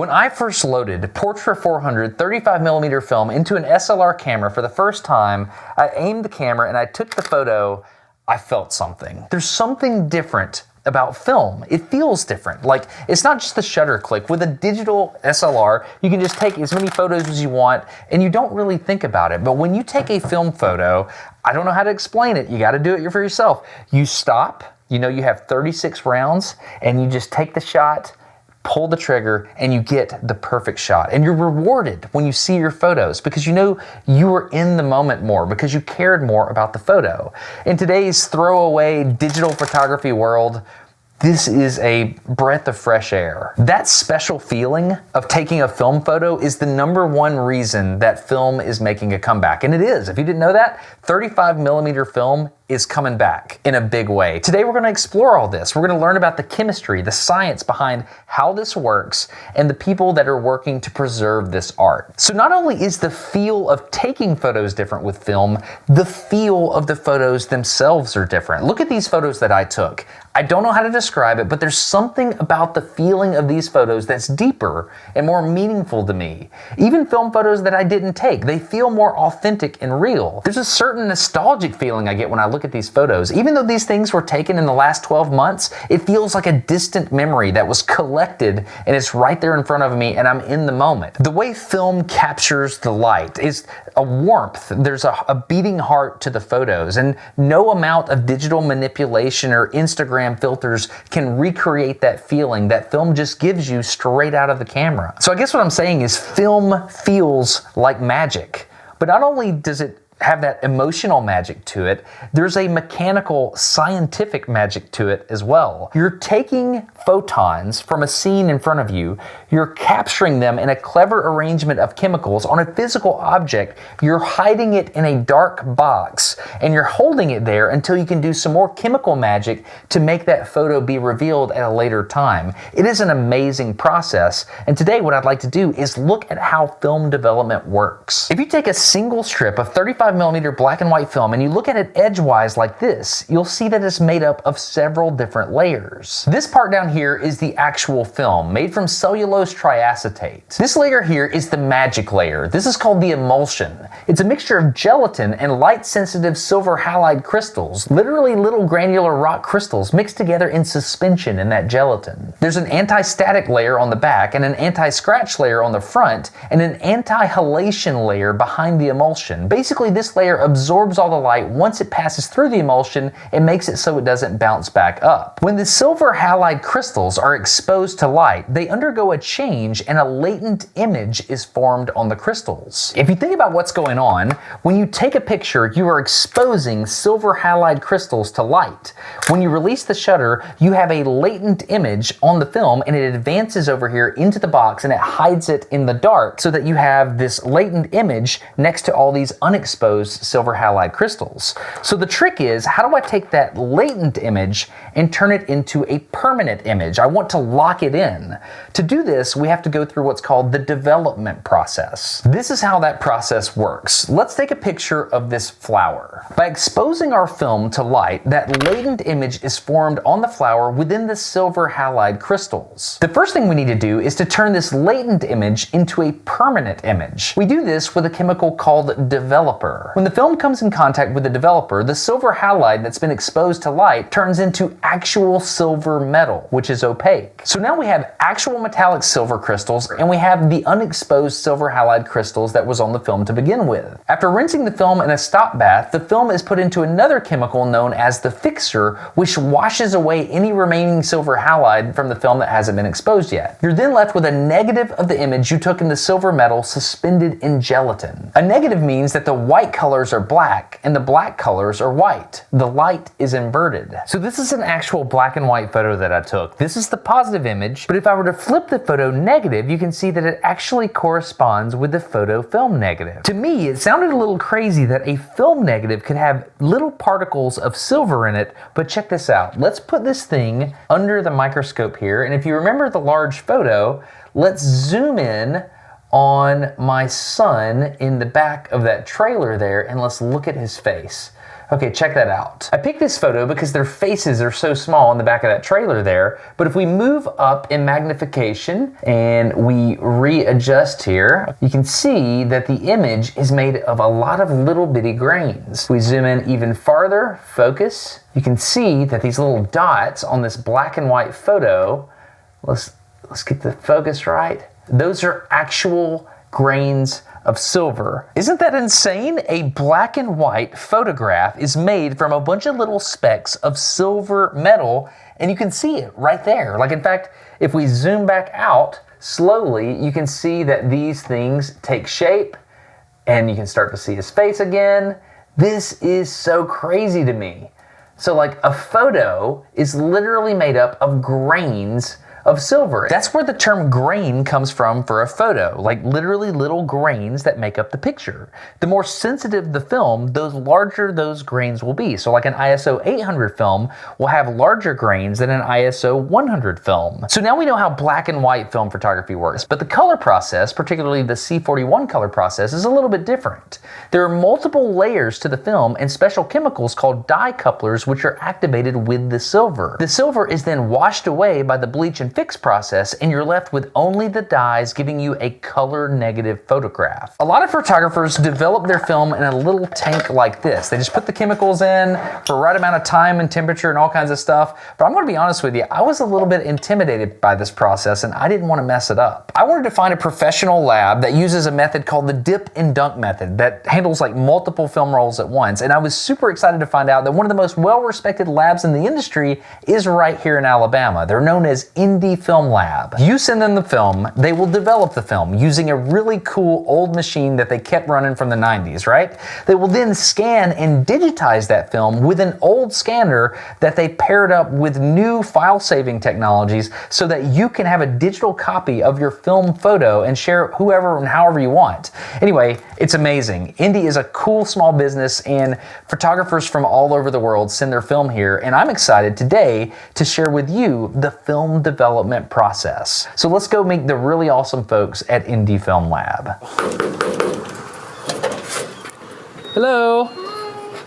When I first loaded Portra 400 35mm film into an SLR camera for the first time, I aimed the camera and I took the photo, I felt something. There's something different about film. It feels different. Like, it's not just the shutter click. With a digital SLR, you can just take as many photos as you want and you don't really think about it. But when you take a film photo, I don't know how to explain it. You got to do it for yourself. You stop, you know you have 36 rounds, and you just take the shot, pull the trigger, and you get the perfect shot. And you're rewarded when you see your photos because you know you were in the moment more, because you cared more about the photo. In today's throwaway digital photography world, this is a breath of fresh air. That special feeling of taking a film photo is the #1 reason that film is making a comeback. And it is. If you didn't know that, 35mm film is coming back in a big way. Today we're going to explore all this. We're going to learn about the chemistry, the science behind how this works, and the people that are working to preserve this art. So not only is the feel of taking photos different with film, the feel of the photos themselves are different. Look at these photos that I took. I don't know how to describe it, but there's something about the feeling of these photos that's deeper and more meaningful to me. Even film photos that I didn't take, they feel more authentic and real. There's a certain nostalgic feeling I get when I look at these photos. Even though these things were taken in the last 12 months, it feels like a distant memory that was collected and it's right there in front of me and I'm in the moment. The way film captures the light is a warmth. There's a beating heart to the photos, and no amount of digital manipulation or Instagram filters can recreate that feeling that film just gives you straight out of the camera. So I guess what I'm saying is film feels like magic. But not only does it have that emotional magic to it, there's a mechanical, scientific magic to it as well. You're taking photons from a scene in front of you, you're capturing them in a clever arrangement of chemicals on a physical object, you're hiding it in a dark box, and you're holding it there until you can do some more chemical magic to make that photo be revealed at a later time. It is an amazing process, and today what I'd like to do is look at how film development works. If you take a single strip of 35mm black and white film and you look at it edgewise like this, you'll see that it's made up of several different layers. This part down here is the actual film, made from cellulose triacetate. This layer here is the magic layer. This is called the emulsion. It's a mixture of gelatin and light-sensitive silver halide crystals, literally little granular rock crystals mixed together in suspension in that gelatin. There's an anti-static layer on the back and an anti-scratch layer on the front and an anti-halation layer behind the emulsion. Basically, this layer absorbs all the light once it passes through the emulsion and makes it so it doesn't bounce back up. When the silver halide crystals are exposed to light, they undergo a change and a latent image is formed on the crystals. If you think about what's going on, when you take a picture, you are exposing silver halide crystals to light. When you release the shutter, you have a latent image on the film and it advances over here into the box and it hides it in the dark so that you have this latent image next to all these unexposed silver halide crystals. So the trick is, how do I take that latent image and turn it into a permanent image? I want to lock it in. To do this, we have to go through what's called the development process. This is how that process works. Let's take a picture of this flower. By exposing our film to light, that latent image is formed on the flower within the silver halide crystals. The first thing we need to do is to turn this latent image into a permanent image. We do this with a chemical called developer. When the film comes in contact with the developer, the silver halide that's been exposed to light turns into actual silver metal, which is opaque. So now we have actual metallic silver crystals and we have the unexposed silver halide crystals that was on the film to begin with. After rinsing the film in a stop bath, the film is put into another chemical known as the fixer, which washes away any remaining silver halide from the film that hasn't been exposed yet. You're then left with a negative of the image you took in the silver metal suspended in gelatin. A negative means that the white colors are black and the black colors are white. The light is inverted. So this is an actual black and white photo that I took. This is the positive image, but if I were to flip the photo negative, you can see that it actually corresponds with the photo film negative. To me, it sounded a little crazy that a film negative could have little particles of silver in it, but check this out. Let's put this thing under the microscope here, and if you remember the large photo, let's zoom in on my son in the back of that trailer there, and let's look at his face. Okay, check that out. I picked this photo because their faces are so small in the back of that trailer there, but if we move up in magnification and we readjust here, you can see that the image is made of a lot of little bitty grains. If we zoom in even farther, focus, you can see that these little dots on this black and white photo, let's get the focus right, those are actual grains of silver. Isn't that insane? A black and white photograph is made from a bunch of little specks of silver metal, and you can see it right there. Like, in fact, if we zoom back out slowly, you can see that these things take shape, and you can start to see his face again. This is so crazy to me. So like, a photo is literally made up of grains of silver. That's where the term grain comes from for a photo, like literally little grains that make up the picture. The more sensitive the film, the larger those grains will be. So like an ISO 800 film will have larger grains than an ISO 100 film. So now we know how black and white film photography works, but the color process, particularly the C41 color process, is a little bit different. There are multiple layers to the film and special chemicals called dye couplers which are activated with the silver. The silver is then washed away by the bleach and fix process, and you're left with only the dyes, giving you a color negative photograph. A lot of photographers develop their film in a little tank like this. They just put the chemicals in for the right amount of time and temperature and all kinds of stuff. But I'm going to be honest with you, I was a little bit intimidated by this process and I didn't want to mess it up. I wanted to find a professional lab that uses a method called the dip and dunk method that handles like multiple film rolls at once. And I was super excited to find out that one of the most well-respected labs in the industry is right here in Alabama. They're known as Indie Film Lab. You send them the film, they will develop the film using a really cool old machine that they kept running from the 90s, right? They will then scan and digitize that film with an old scanner that they paired up with new file saving technologies so that you can have a digital copy of your film photo and share it whoever and however you want. Anyway, it's amazing. Indie is a cool small business and photographers from all over the world send their film here, and I'm excited today to share with you the film development process. So let's go meet the really awesome folks at Indie Film Lab. Hello.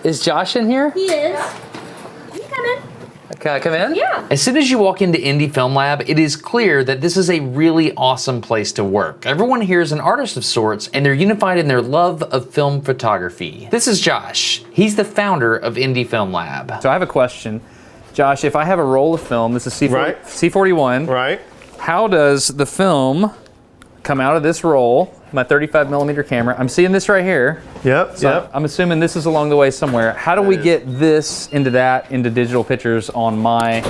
Is Josh in here? He is. You come in. Can I come in? Yeah. As soon as you walk into Indie Film Lab, it is clear that this is a really awesome place to work. Everyone here is an artist of sorts, and they're unified in their love of film photography. This is Josh. He's the founder of Indie Film Lab. So I have a question. Josh, if I have a roll of film, this is C41. Right. How does the film come out of this roll, my 35 millimeter camera? I'm seeing this right here. Yep. So Yep. I'm assuming this is along the way somewhere. How do we get this into digital pictures on my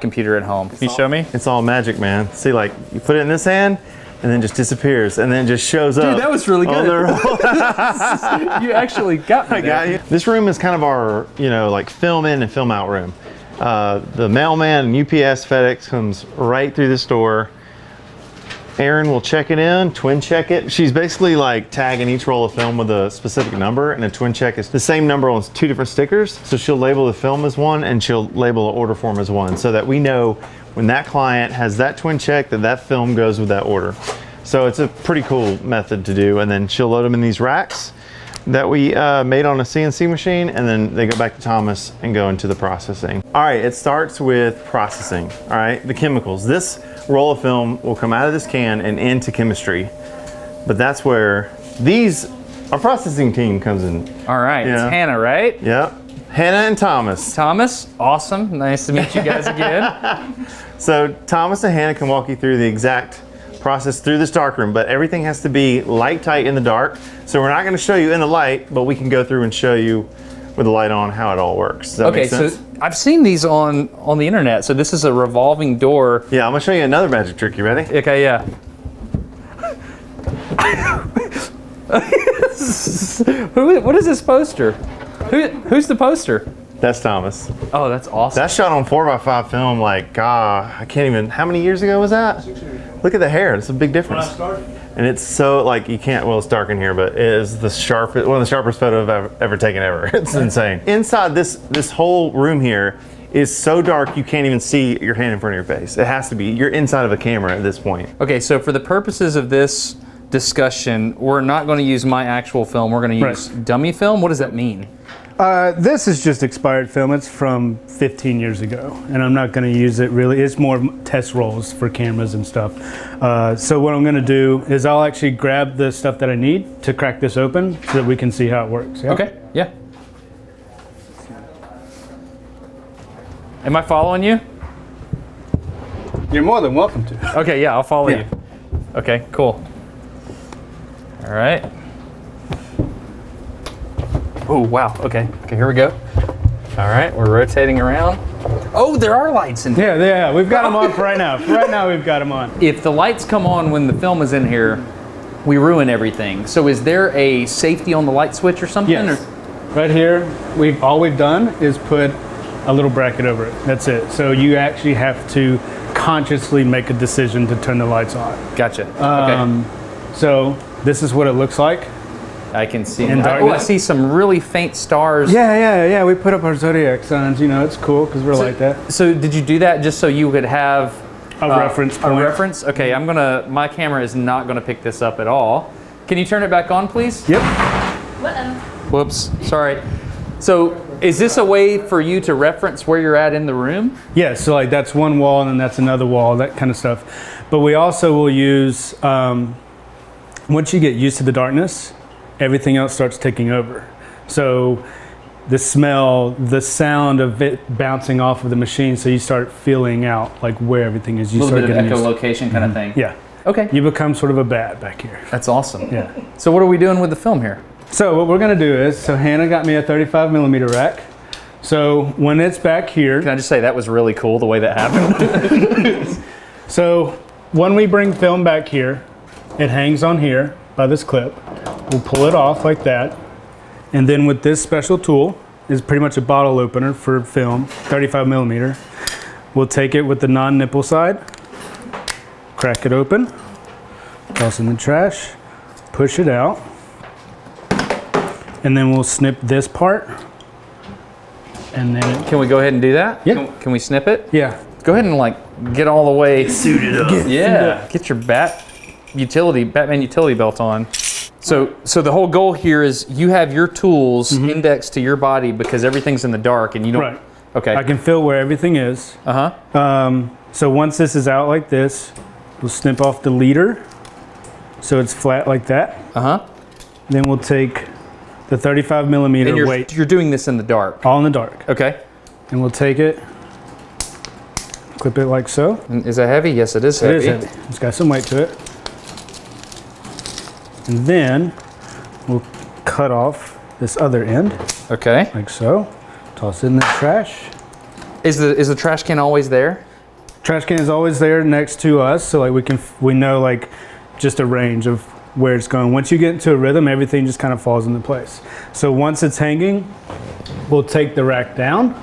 computer at home? Can you show me? It's all magic, man. See, like, you put it in this hand, and then just disappears, and then just shows up. Dude, that was really on good. the roll. You actually got me I there. got you. This room is kind of our, like film in and film out room. The mailman and UPS, FedEx comes right through this door. Erin will check it in, twin check it. She's basically like tagging each roll of film with a specific number, and a twin check is the same number on two different stickers. So she'll label the film as one, and she'll label the order form as one, so that we know when that client has that twin check that film goes with that order. So it's a pretty cool method to do, and then she'll load them in these racks that we made on a CNC machine, and then they go back to Thomas and go into the processing. All right, it starts with processing, all right? The chemicals. This roll of film will come out of this can and into chemistry, but that's where our processing team comes in. All right, Yeah. it's Hannah, right? Yep, Hannah and Thomas. Thomas, awesome. Nice to meet you guys again. So Thomas and Hannah can walk you through the exact process through this dark room, but everything has to be light tight in the dark. So we're not going to show you in the light, but we can go through and show you with the light on how it all works. Does that Okay, make sense? so I've seen these on the internet. So this is a revolving door. Yeah, I'm gonna show you another magic trick. You ready? Okay, yeah. What is this poster? Who's the poster? That's Thomas. Oh, that's awesome. That's shot on 4x5 film. Like, I can't even. How many years ago was that? Look at the hair. It's a big difference. And it's so like you can't. Well, it's dark in here, but it is the sharpest, one of the sharpest photos I've ever taken ever. It's insane. Inside this whole room here is so dark you can't even see your hand in front of your face. It has to be. You're inside of a camera at this point. Okay, so for the purposes of this discussion, we're not going to use my actual film. We're going to use dummy film. What does that mean? This is just expired film. It's from 15 years ago, and I'm not going to use it really. It's more test rolls for cameras and stuff. So what I'm going to do is I'll actually grab the stuff that I need to crack this open so that we can see how it works. Yeah? Okay, yeah. Am I following you? You're more than welcome to. Okay, yeah, I'll follow Yeah. you. Okay, cool. All right. Oh, wow. Okay, here we go. All right, we're rotating around. Oh, there are lights in here. Yeah, we've got them on for right now. For right now, we've got them on. If the lights come on when the film is in here, we ruin everything. So is there a safety on the light switch or something? Yes. Or? Right here, all we've done is put a little bracket over it. That's it. So you actually have to consciously make a decision to turn the lights on. Gotcha. Okay. So this is what it looks like. I can see. In I darkness. see some really faint stars. Yeah. We put up our zodiac signs. You know, it's cool because we're like that. So did you do that just so you could have A reference point. A reference? Okay, my camera is not gonna pick this up at all. Can you turn it back on, please? Yep. Whoops, sorry. So is this a way for you to reference where you're at in the room? Yeah. So like that's one wall and then that's another wall, that kind of stuff. But we also will use once you get used to the darkness, everything else starts taking over. So the smell, the sound of it bouncing off of the machine, so you start feeling out like where everything is. You A little start bit of getting used to- echolocation kind of thing. Yeah. Okay. You become sort of a bat back here. That's awesome. Yeah. So what are we doing with the film here? So what we're gonna do is, so Hannah got me a 35 millimeter rack. So when it's back here, Can I just say that was really cool the way that happened? so when we bring film back here, it hangs on here by this clip. We'll pull it off like that. And then with this special tool, is pretty much a bottle opener for film, 35 millimeter. We'll take it with the non-nipple side, crack it open, toss in the trash, push it out, and then we'll snip this part. And then it, Can we go ahead and do that? Yeah. Can we snip it? yeah. Go ahead and like get all the way. Suited up. Yeah. Get your Batman utility belt on. So the whole goal here is you have your tools indexed to your body because everything's in the dark and you don't. Right. Okay. I can feel where everything is. So once this is out like this, we'll snip off the leader so it's flat like that. Then we'll take the 35 millimeter And weight, you're doing this in the dark. all in the dark, Okay. and we'll take it, clip it like so. And is that heavy? Yes, it is It heavy. is heavy. It's got some weight to it. And then we'll cut off this other end Okay. like so. Toss it in the trash. Is the trash can always there? Trash can is always there next to us, so like we know like just a range of where it's going. Once you get into a rhythm, everything just kind of falls into place. So once it's hanging, we'll take the rack down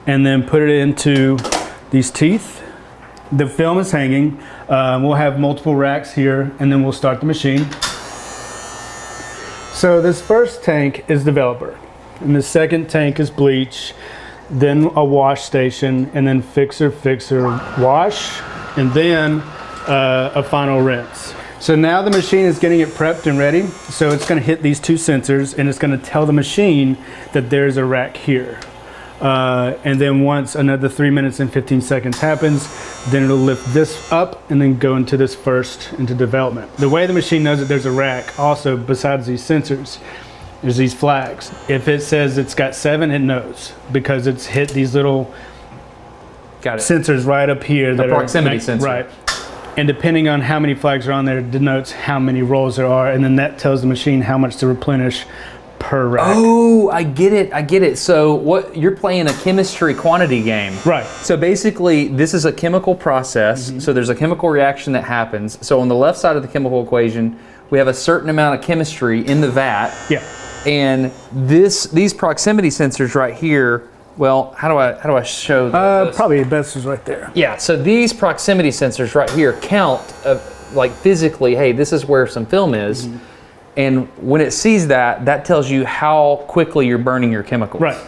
and then put it into these teeth. The film is hanging. We'll have multiple racks here, and then we'll start the machine. So this first tank is developer, and the second tank is bleach, then a wash station, and then fixer, wash, and then a final rinse. So now the machine is getting it prepped and ready. So it's going to hit these two sensors, and it's going to tell the machine that there's a rack here. And then once another 3 minutes and 15 seconds happens, then it'll lift this up and then go into this first into development. The way the machine knows that there's a rack, also besides these sensors, there's these flags. If it says it's got 7, it knows because it's hit these little Got it. sensors right up here. That proximity are, sensor. Right. And depending on how many flags are on there, it denotes how many rolls there are, and then that tells the machine how much to replenish per rack. Oh, I get it. So what you're playing a chemistry quantity game. Right. So basically this is a chemical process. So there's a chemical reaction that happens. So on the left side of the chemical equation, we have a certain amount of chemistry in the vat. Yeah. And these proximity sensors right here, well, how do I show this? Probably best is right there. Yeah, so these proximity sensors right here count like physically, hey, this is where some film is. And when it sees that, that tells you how quickly you're burning your chemicals. Right.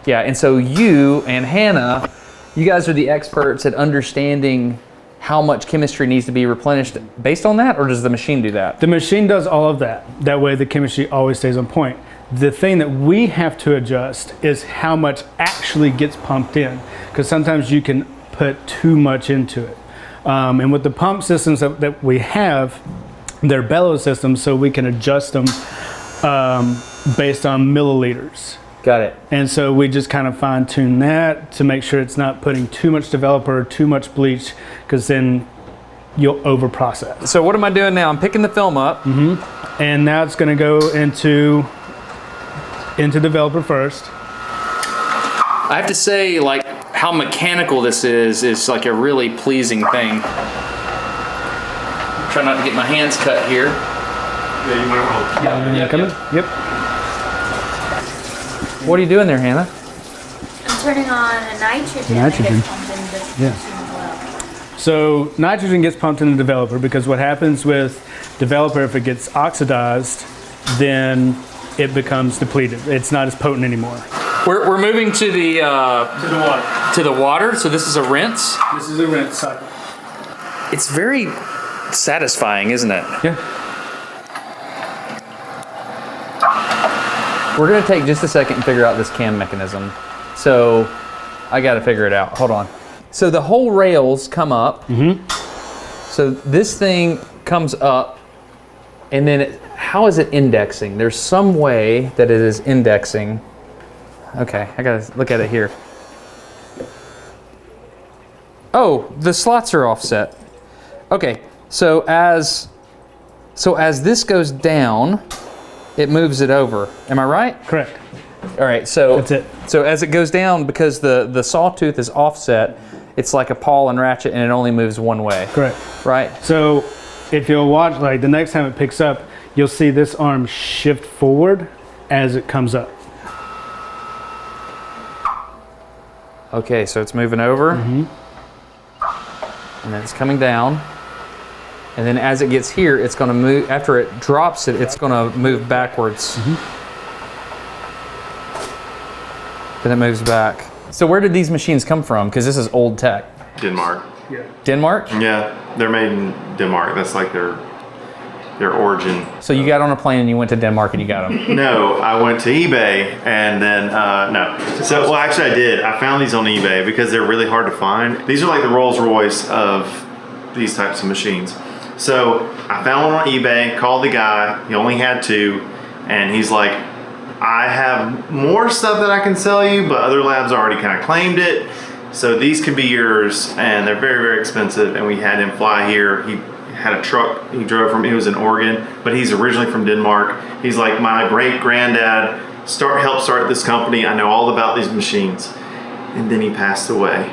Yeah, and so you and Hannah, you guys are the experts at understanding how much chemistry needs to be replenished based on that, or does the machine do that? The machine does all of that. That way the chemistry always stays on point. The thing that we have to adjust is how much actually gets pumped in, because sometimes you can put too much into it. And with the pump systems that we have, they're bellows systems, so we can adjust them based on milliliters. Got it. And so we just kind of fine tune that to make sure it's not putting too much developer or too much bleach, because then you'll over process. So what am I doing now? I'm picking the film up. And now it's going to go into developer first. I have to say, like, how mechanical this is like a really pleasing thing. Try not to get my hands cut here. Yeah, you might roll. Come in. Yep. What are you doing there, Hannah? I'm turning on a nitrogen. Nitrogen. That gets pumped into this Yeah. machine as well. So nitrogen gets pumped into developer, because what happens with developer, if it gets oxidized, then it becomes depleted. It's not as potent anymore. We're moving to the To the water. water. So this is a rinse. This is a rinse cycle. It's very satisfying, isn't it? Yeah. We're gonna take just a second and figure out this cam mechanism. So I gotta figure it out. Hold on. So the whole rails come up. So this thing comes up, and then how is it indexing? There's some way that it is indexing. Okay, I gotta look at it here. Oh, the slots are offset. Okay, so as this goes down, it moves it over. Am I right? Correct. All right, so That's it. So as it goes down, because the sawtooth is offset, it's like a pawl and ratchet, and it only moves one way. Correct. Right. So if you'll watch, like the next time it picks up, you'll see this arm shift forward as it comes up. Okay, so it's moving over, and then it's coming down, and then as it gets here, it's going to move. After it drops it, it's going to move backwards. Then it moves back. So where did these machines come from? Because this is old tech. Denmark. Denmark. Yeah, they're made in Denmark. That's like their origin. So you got on a plane and you went to Denmark and you got them. No, I went to eBay and then no. So well, actually, I did. I found these on eBay because they're really hard to find. These are like the Rolls Royce of these types of machines. So I found one on eBay. Called the guy. He only had two, and he's like, I have more stuff that I can sell you, but other labs already kind of claimed it. So these could be yours, and they're very, very expensive. And we had him fly here. He had a truck he drove from. He was in Oregon, but he's originally from Denmark. He's like, my great granddad helped start this company. I know all about these machines. And then he passed away.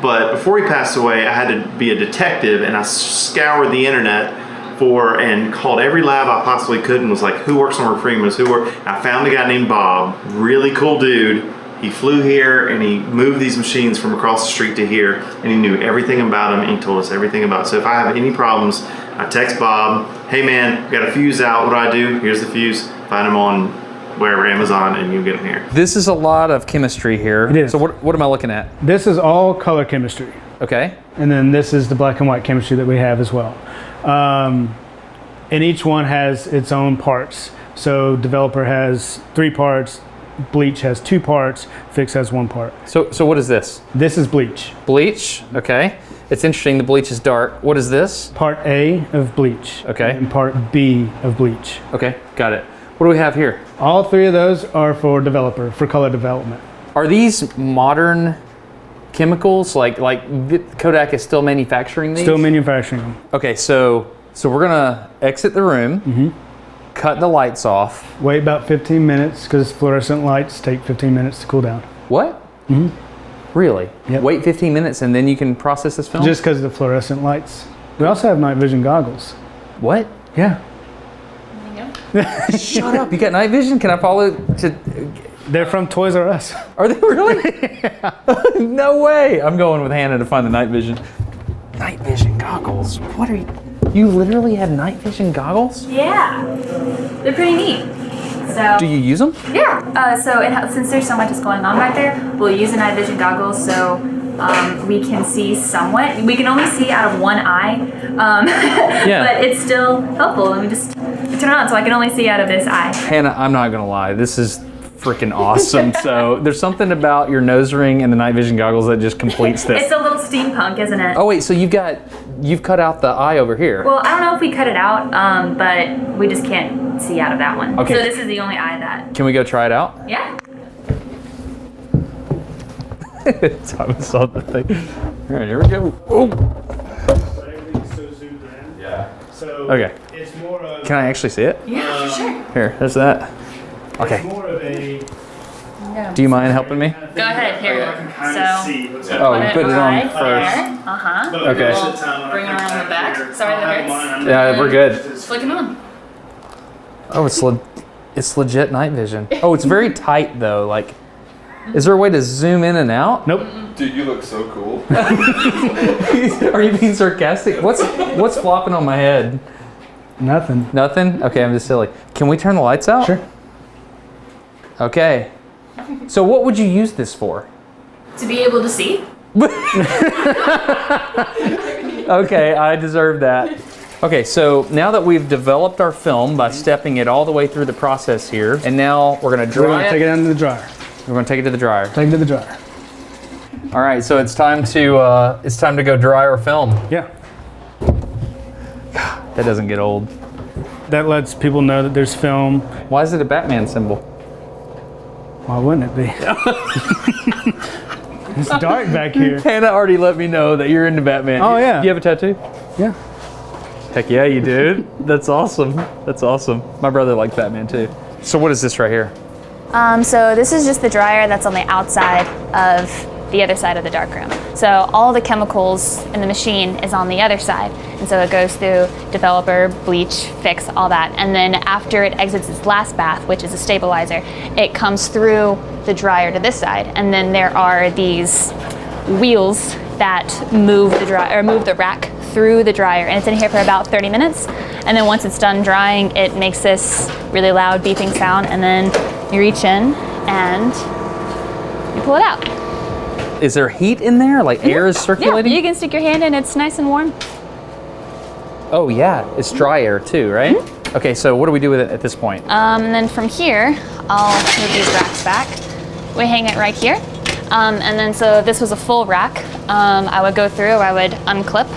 But before he passed away, I had to be a detective, and I scoured the internet and called every lab I possibly could and was like, who works on Refrimas? I found a guy named Bob, really cool dude. He flew here and he moved these machines from across the street to here, and he knew everything about them, and he told us everything about it. So if I have any problems, I text Bob, hey man, we got a fuse out, what do I do? Here's the fuse, find them on wherever, Amazon, and you get them here. This is a lot of chemistry here. It is. So what am I looking at? This is all color chemistry. Okay. And then this is the black and white chemistry that we have as well. And each one has its own parts. So developer has 3 parts, bleach has 2 parts, fix has 1 part. So what is this? This is bleach. Bleach. Okay. It's interesting. The bleach is dark. What is this? Part A of bleach. Okay. And part B of bleach. Okay. Got it. What do we have here? All 3 of those are for developer, for color development. Are these modern chemicals? Like Kodak is still manufacturing these? Still manufacturing them. Okay. So we're gonna exit the room, cut the lights off. Wait about 15 minutes because fluorescent lights take 15 minutes to cool down. What? Really? Yep. Wait 15 minutes and then you can process this film? Just because of the fluorescent lights. We also have night vision goggles. What? Yeah. Shut up. You got night vision? Can I follow to... They're from Toys R Us. Are they really? No way. I'm going with Hannah to find the night vision. Night vision goggles. What are you... You literally have night vision goggles? Yeah, they're pretty neat. So Do you use them? yeah, so since there's so much that's going on back there, we'll use the night vision goggles so we can see somewhat. We can only see out of one eye, Yeah. but it's still helpful. And we just turn it on so I can only see out of this eye. Hannah, I'm not gonna lie, this is freaking awesome. So there's something about your nose ring and the night vision goggles that just completes this. It's a little steampunk, isn't it? Oh wait, so you've cut out the eye over here. Well, I don't know if we cut it out, but we just can't see out of that one. Okay. So this is the only eye that. Can we go try it out? Yeah. Thomas saw the thing. All right, here we go. Oh. Everything's so zoomed in. Yeah. So Okay. it's more of Can I actually see it? Yeah, for sure. Here, there's that. Okay. it's more of a Do you mind helping me? Go ahead, here. So. Oh, you put it on right first. there. Uh-huh. Okay. We'll bring it around the back. Sorry that hurts. Yeah, we're good. Flick it on. Oh, it's legit night vision. Oh, it's very tight though. Like, is there a way to zoom in and out? nope. Dude, you look so cool. Are you being sarcastic? What's flopping on my head? Nothing. Nothing? Okay, I'm just silly. Can we turn the lights out? Sure. Okay. So what would you use this for? To be able to see. Okay, I deserve that. Okay, so now that we've developed our film by stepping it all the way through the process here, and now we're gonna We're dry gonna take it. it down to the dryer. We're gonna take it to the dryer. Take it to the dryer. All right, so it's time to go dry our film. Yeah. That doesn't get old. That lets people know that there's film. Why is it a Batman symbol? Why wouldn't it be? It's dark back here. Hannah already let me know that you're into Batman. Oh, yeah. Do you have a tattoo? Yeah. Heck yeah, you do. That's awesome. That's awesome. My brother likes Batman too. So what is this right here? So this is just the dryer that's on the outside of the other side of the darkroom. So all the chemicals in the machine is on the other side. And so it goes through developer, bleach, fix, all that. And then after it exits its last bath, which is a stabilizer, it comes through the dryer to this side. And then there are these wheels that move the rack through the dryer. And it's in here for about 30 minutes. And then once it's done drying, it makes this really loud beeping sound. And then you reach in and you pull it out. Is there heat in there? Like air is circulating? Yeah, you can stick your hand in, it's nice and warm. Oh yeah, it's dry air too, right? Okay, so what do we do with it at this point? And then from here, I'll move these racks back. We hang it right here. And then so this was a full rack. I would go through, I would unclip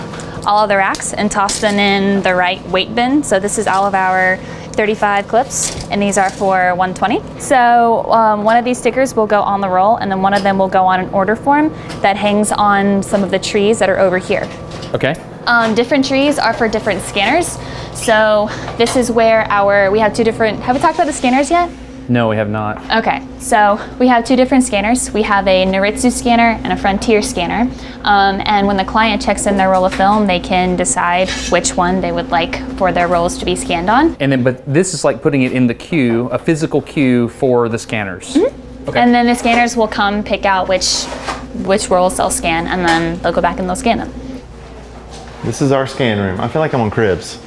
all of the racks and toss them in the right weight bin. So this is all of our 35 clips, and these are for 120. So one of these stickers will go on the roll, and then one of them will go on an order form that hangs on some of the trees that are over here. Okay. Different trees are for different scanners. So this is where we have two different, have we talked about the scanners yet? No, we have not. Okay, so we have two different scanners. We have a Noritsu scanner and a Frontier scanner. And when the client checks in their roll of film, they can decide which one they would like for their rolls to be scanned on. And then, but this is like putting it in the queue, a physical queue for the scanners. Okay. And then the scanners will come pick out which rolls they'll scan, and then they'll go back and they'll scan them. This is our scan room. I feel like I'm on Cribs.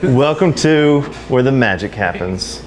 Welcome to where the magic happens.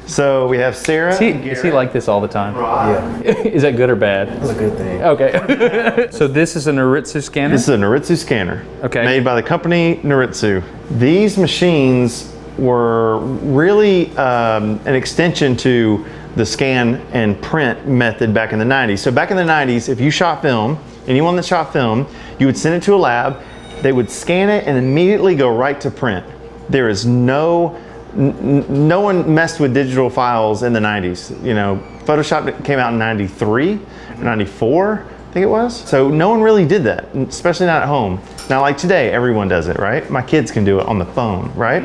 So we have Sarah. Is he like this all the time? Yeah. Is that good or bad? That's a good thing. Okay. So this is a Noritsu scanner? This is a Noritsu scanner. Okay. Made by the company Noritsu. These machines were really an extension to the scan and print method back in the 90s. So back in the 90s, if you shot film, anyone that shot film, you would send it to a lab, they would scan it and immediately go right to print. There is no one messed with digital files in the 90s. You know, Photoshop came out in 93 or 94, I think it was. So no one really did that, especially not at home. Now like today, everyone does it, right? My kids can do it on the phone, right?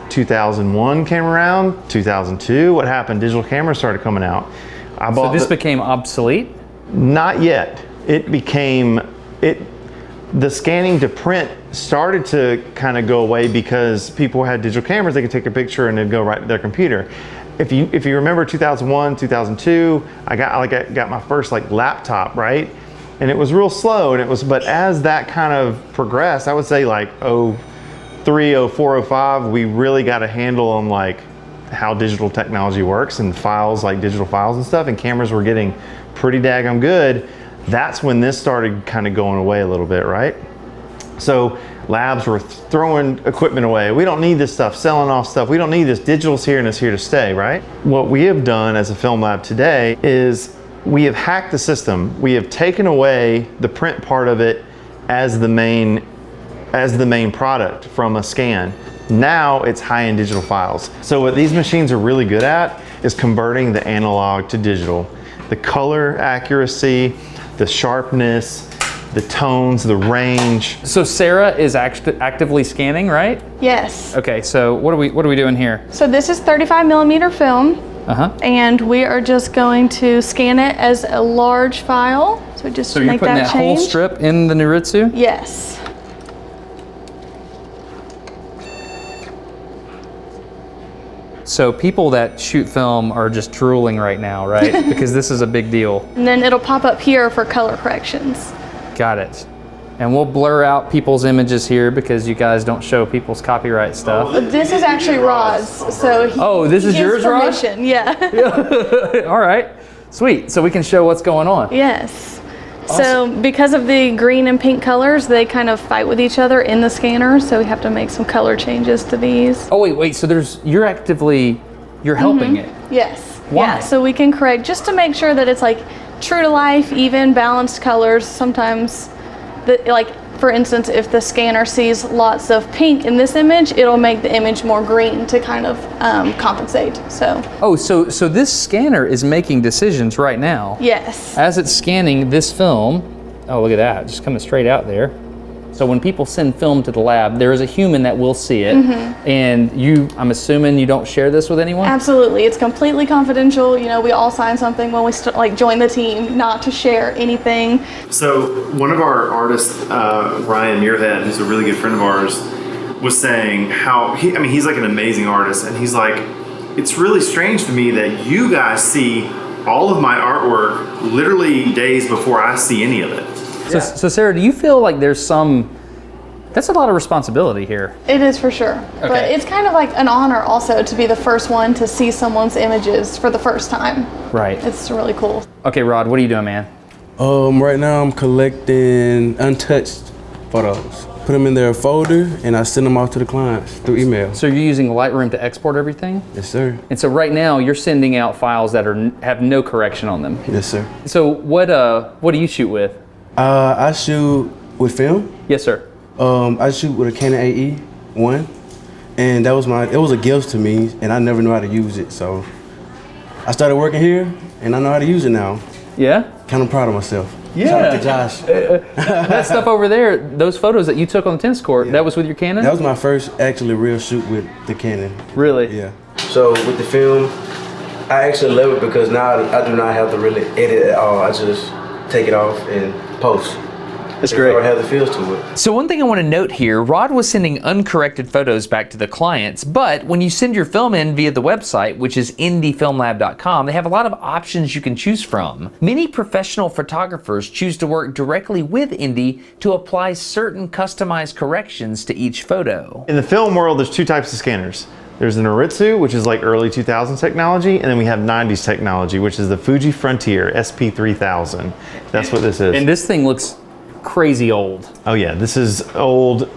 2001 came around, 2002, what happened? Digital cameras started coming out. So this became obsolete? Not yet. The scanning to print started to kind of go away because people had digital cameras. They could take a picture and it'd go right to their computer. If you remember 2001, 2002, I got my first laptop, right? And it was real slow, but as that kind of progressed, I would say 03, 04, 05, we really got a handle on how digital technology works and files, like digital files and stuff, and cameras were getting pretty daggone good. That's when this started kind of going away a little bit, right? So Labs were throwing equipment away. We don't need this stuff, selling off stuff. We don't need this. Digital's here and it's here to stay, right? What we have done as a film lab today is we have hacked the system. We have taken away the print part of it as the main product from a scan. Now it's high-end digital files. So what these machines are really good at is converting the analog to digital. The color accuracy, the sharpness, the tones, the range. So Sarah is actively scanning, right? Yes. Okay, so what are we doing here? So this is 35 millimeter film, and we are just going to scan it as a large file. So just So you're make putting that that whole change. strip in the Noritsu? Yes. So people that shoot film are just drooling right now, right? Because this is a big deal. And then it'll pop up here for color corrections. Got it. And we'll blur out people's images here because you guys don't show people's copyright stuff. This is actually Rod's, so he Oh, this is gives yours, Rod? permission. Yeah. All right, sweet. So we can show what's going on. Yes. So because of the green and pink colors, they kind of fight with each other in the scanner, so we have to make some color changes to these. Oh wait. So you're helping it. Yes. Why? Yeah, so we can correct just to make sure that it's like true to life, even, balanced colors. Sometimes, for instance, if the scanner sees lots of pink in this image, it'll make the image more green to kind of compensate. So, Oh, so this scanner is making decisions right now. yes. As it's scanning this film, oh look at that, just coming straight out there. So when people send film to the lab, there is a human that will see it, and I'm assuming you don't share this with anyone? Absolutely. It's completely confidential. You know, we all sign something when we join the team not to share anything. So one of our artists, Ryan Muirhead, who's a really good friend of ours, was saying how he's like an amazing artist, and he's like, it's really strange to me that you guys see all of my artwork literally days before I see any of it. So Sarah, do you feel like that's a lot of responsibility here? It is for sure. But Okay. it's kind of like an honor also to be the first one to see someone's images for the first time. Right. It's really cool. Okay, Rod, what are you doing, man? Right now I'm collecting untouched photos. Put them in their folder and I send them off to the clients through email. So you're using Lightroom to export everything? Yes, sir. And so right now you're sending out files that have no correction on them. Yes, sir. So what do you shoot with? I shoot with film. Yes, sir. I shoot with a Canon AE-1, and it was a gift to me, and I never knew how to use it. So I started working here, and I know how to use it now. Yeah? Kind of proud of myself. Yeah. Shout out to Josh. That stuff over there, those photos that you took on the tennis court, that was with your Canon? That was my first actually real shoot with the Canon. Really? Yeah. So with the film, I actually love it because now I do not have to really edit at all. I just take it off and post. That's great. I have the feels to it. So one thing I want to note here, Rod was sending uncorrected photos back to the clients, but when you send your film in via the website, which is indiefilmlab.com, they have a lot of options you can choose from. Many professional photographers choose to work directly with Indie to apply certain customized corrections to each photo. In the film world, there's two types of scanners. There's the Noritsu, which is like early 2000s technology, and then we have 90s technology, which is the Fuji Frontier SP3000. That's what this is. And this thing looks crazy old. Oh yeah, this is old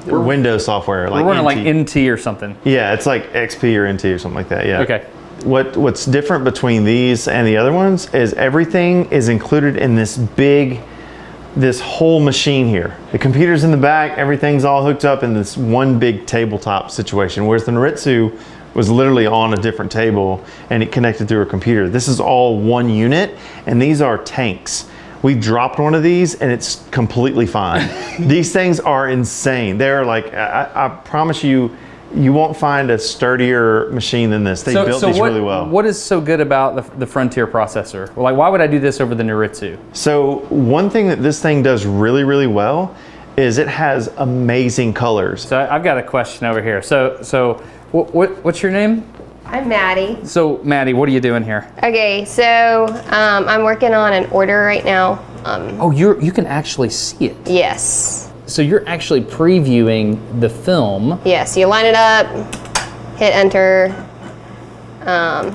Windows software. We're running like NT or something. Yeah, it's like XP or NT or something like that. Yeah. Okay. What's different between these and the other ones is everything is included in this whole machine here. The computer's in the back, everything's all hooked up in this one big tabletop situation, whereas the Noritsu was literally on a different table and it connected through a computer. This is all one unit, and these are tanks. We dropped one of these and it's completely fine. These things are insane. They're like, I promise you, you won't find a sturdier machine than this. They built these really well. What is so good about the Frontier processor? Well, like, why would I do this over the Noritsu? So one thing that this thing does really, really well is it has amazing colors. So I've got a question over here. So what's your name? I'm Maddie. So Maddie, what are you doing here? Okay, so I'm working on an order right now. Oh, you can actually see it. Yes. So you're actually previewing the film. Yes, you line it up, hit enter.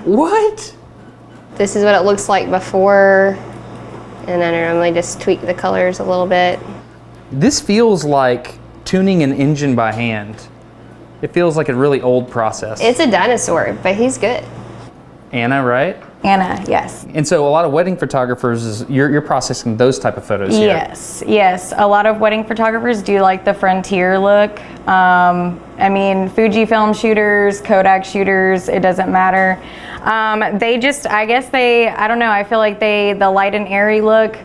What? This is what it looks like before, and then I normally just tweak the colors a little bit. This feels like tuning an engine by hand. It feels like a really old process. It's a dinosaur, but he's good. Anna, right? Anna, yes. And so a lot of wedding photographers, you're processing those type of photos here. Yes. A lot of wedding photographers do like the frontier look. I mean, Fujifilm shooters, Kodak shooters, it doesn't matter. They just, I don't know, I feel like the light and airy look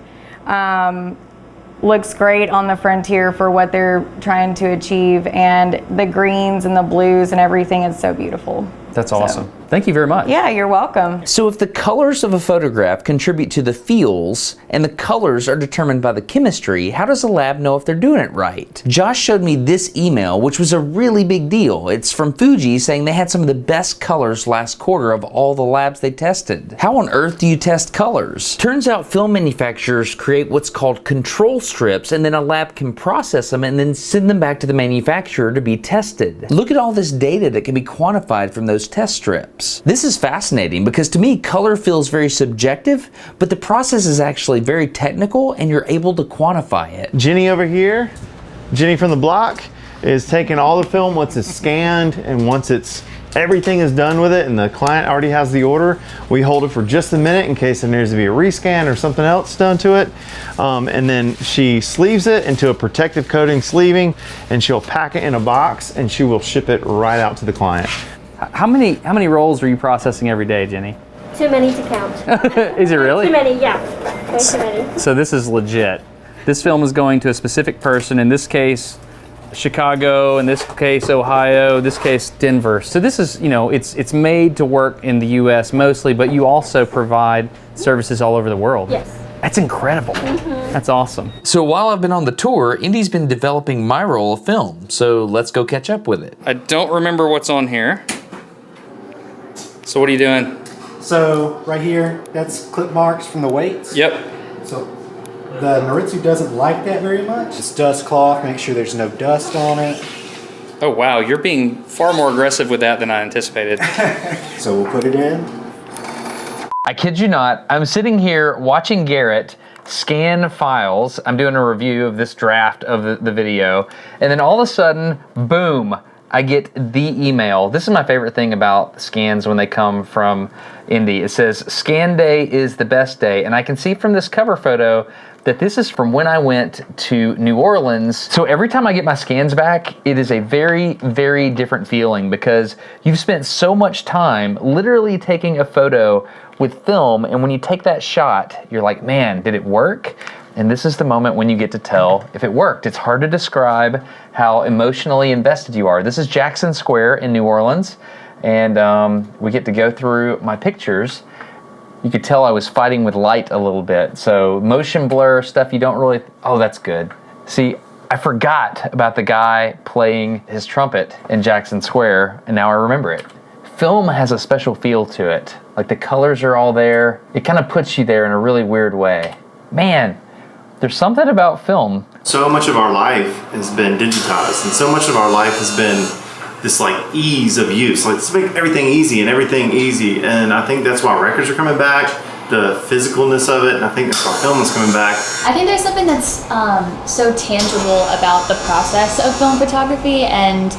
looks great on the frontier for what they're trying to achieve, and the greens and the blues and everything is so beautiful. That's awesome. Thank you very much. Yeah, you're welcome. So if the colors of a photograph contribute to the feels and the colors are determined by the chemistry, how does a lab know if they're doing it right? Josh showed me this email, which was a really big deal. It's from Fuji saying they had some of the best colors last quarter of all the labs they tested. How on earth do you test colors? Turns out film manufacturers create what's called control strips, and then a lab can process them and then send them back to the manufacturer to be tested. Look at all this data that can be quantified from those test strips. This is fascinating because to me, color feels very subjective, but the process is actually very technical and you're able to quantify it. Jenny over here, Jenny from the block, is taking all the film once it's scanned, and once everything is done with it and the client already has the order, we hold it for just a minute in case there needs to be a rescan or something else done to it. And then she sleeves it into a protective coating sleeving, and she'll pack it in a box and she will ship it right out to the client. How many rolls are you processing every day, Jenny? Too many to count. Is it really? Too many, yeah. Way too many. So this is legit. This film is going to a specific person, in this case, Chicago, in this case, Ohio, in this case, Denver. So this is, it's made to work in the US mostly, but you also provide services all over the world. Yes. That's incredible. That's awesome. So while I've been on the tour, Indy's been developing my roll of film. So let's go catch up with it. I don't remember what's on here. So what are you doing? So right here, that's clip marks from the weights. Yep. So the Noritsu doesn't like that very much. It's dust cloth, make sure there's no dust on it. Oh wow, you're being far more aggressive with that than I anticipated. So we'll put it in. I kid you not, I'm sitting here watching Garrett scan files. I'm doing a review of this draft of the video, and then all of a sudden, boom, I get the email. This is my favorite thing about scans when they come from Indy. It says, scan day is the best day. And I can see from this cover photo that this is from when I went to New Orleans. So every time I get my scans back, it is a very, very different feeling because you've spent so much time literally taking a photo with film, and when you take that shot, you're like, man, did it work? And this is the moment when you get to tell if it worked. It's hard to describe how emotionally invested you are. This is Jackson Square in New Orleans, and we get to go through my pictures. You could tell I was fighting with light a little bit. So motion blur, stuff you don't really, oh, that's good. See, I forgot about the guy playing his trumpet in Jackson Square, and now I remember it. Film has a special feel to it. Like the colors are all there. It kind of puts you there in a really weird way. Man, there's something about film. So much of our life has been digitized, and so much of our life has been this like ease of use. Like, let's make everything easy and everything easy. And I think that's why records are coming back, the physicalness of it, and I think that's why film is coming back. I think there's something that's so tangible about the process of film photography, and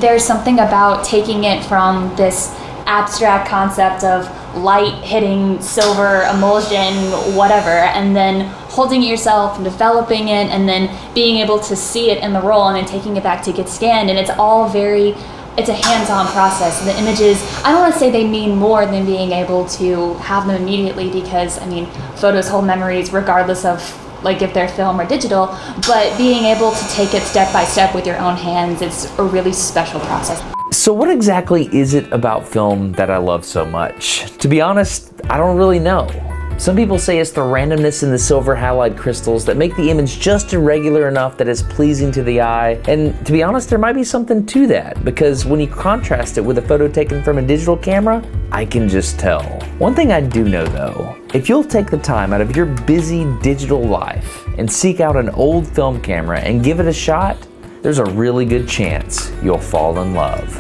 there's something about taking it from this abstract concept of light hitting silver, emulsion, whatever, and then holding it yourself and developing it and then being able to see it in the roll and then taking it back to get scanned. And it's all it's a hands-on process. The images, I don't want to say they mean more than being able to have them immediately, because I mean, photos hold memories regardless of like if they're film or digital, but being able to take it step by step with your own hands, it's a really special process. So what exactly is it about film that I love so much? To be honest, I don't really know. Some people say it's the randomness in the silver halide crystals that make the image just irregular enough that it's pleasing to the eye. And to be honest, there might be something to that, because when you contrast it with a photo taken from a digital camera, I can just tell. One thing I do know though, if you'll take the time out of your busy digital life and seek out an old film camera and give it a shot, there's a really good chance you'll fall in love.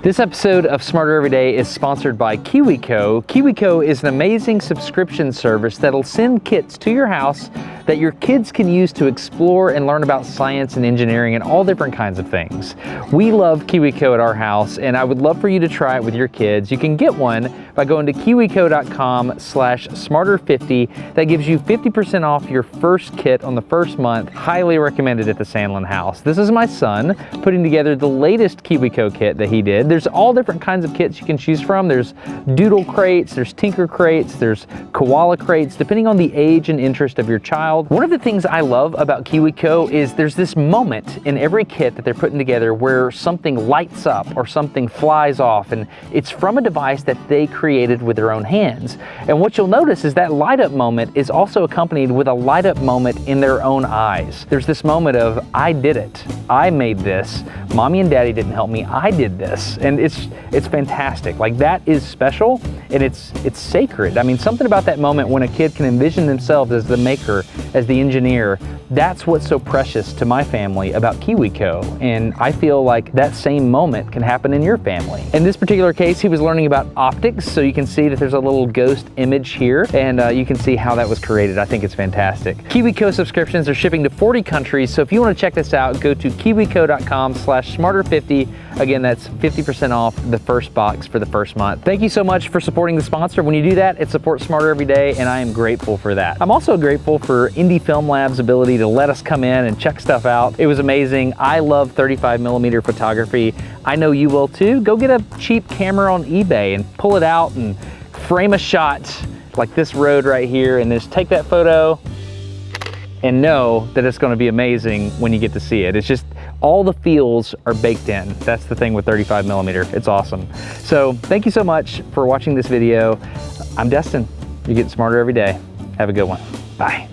This episode of Smarter Every Day is sponsored by KiwiCo. KiwiCo is an amazing subscription service that'll send kits to your house that your kids can use to explore and learn about science and engineering and all different kinds of things. We love KiwiCo at our house, and I would love for you to try it with your kids. You can get one by going to kiwico.com/smarter50. That gives you 50% off your first kit on the first month. Highly recommended at the Sandlin house. This is my son putting together the latest KiwiCo kit that he did. There's all different kinds of kits you can choose from. There's doodle crates, there's tinker crates, there's koala crates, depending on the age and interest of your child. One of the things I love about KiwiCo is there's this moment in every kit that they're putting together where something lights up or something flies off, and it's from a device that they created with their own hands. And what you'll notice is that light up moment is also accompanied with a light up moment in their own eyes. There's this moment of, I did it. I made this. Mommy and Daddy didn't help me. I did this. And it's fantastic. Like, that is special, and it's sacred. I mean, something about that moment when a kid can envision themselves as the maker, as the engineer, that's what's so precious to my family about KiwiCo. And I feel like that same moment can happen in your family. In this particular case, he was learning about optics, so you can see that there's a little ghost image here, and you can see how that was created. I think it's fantastic. KiwiCo subscriptions are shipping to 40 countries, so if you want to check this out, go to kiwico.com/smarter50. Again, that's 50% off the first box for the first month. Thank you so much for supporting the sponsor. When you do that, it supports Smarter Every Day, and I am grateful for that. I'm also grateful for Indie Film Lab's ability to let us come in and check stuff out. It was amazing. I love 35mm photography. I know you will too. Go get a cheap camera on eBay and pull it out and frame a shot like this road right here, and just take that photo and know that it's going to be amazing when you get to see it. It's just, all the feels are baked in. That's the thing with 35mm. It's awesome. So thank you so much for watching this video. I'm Destin. You're getting smarter every day. Have a good one. Bye.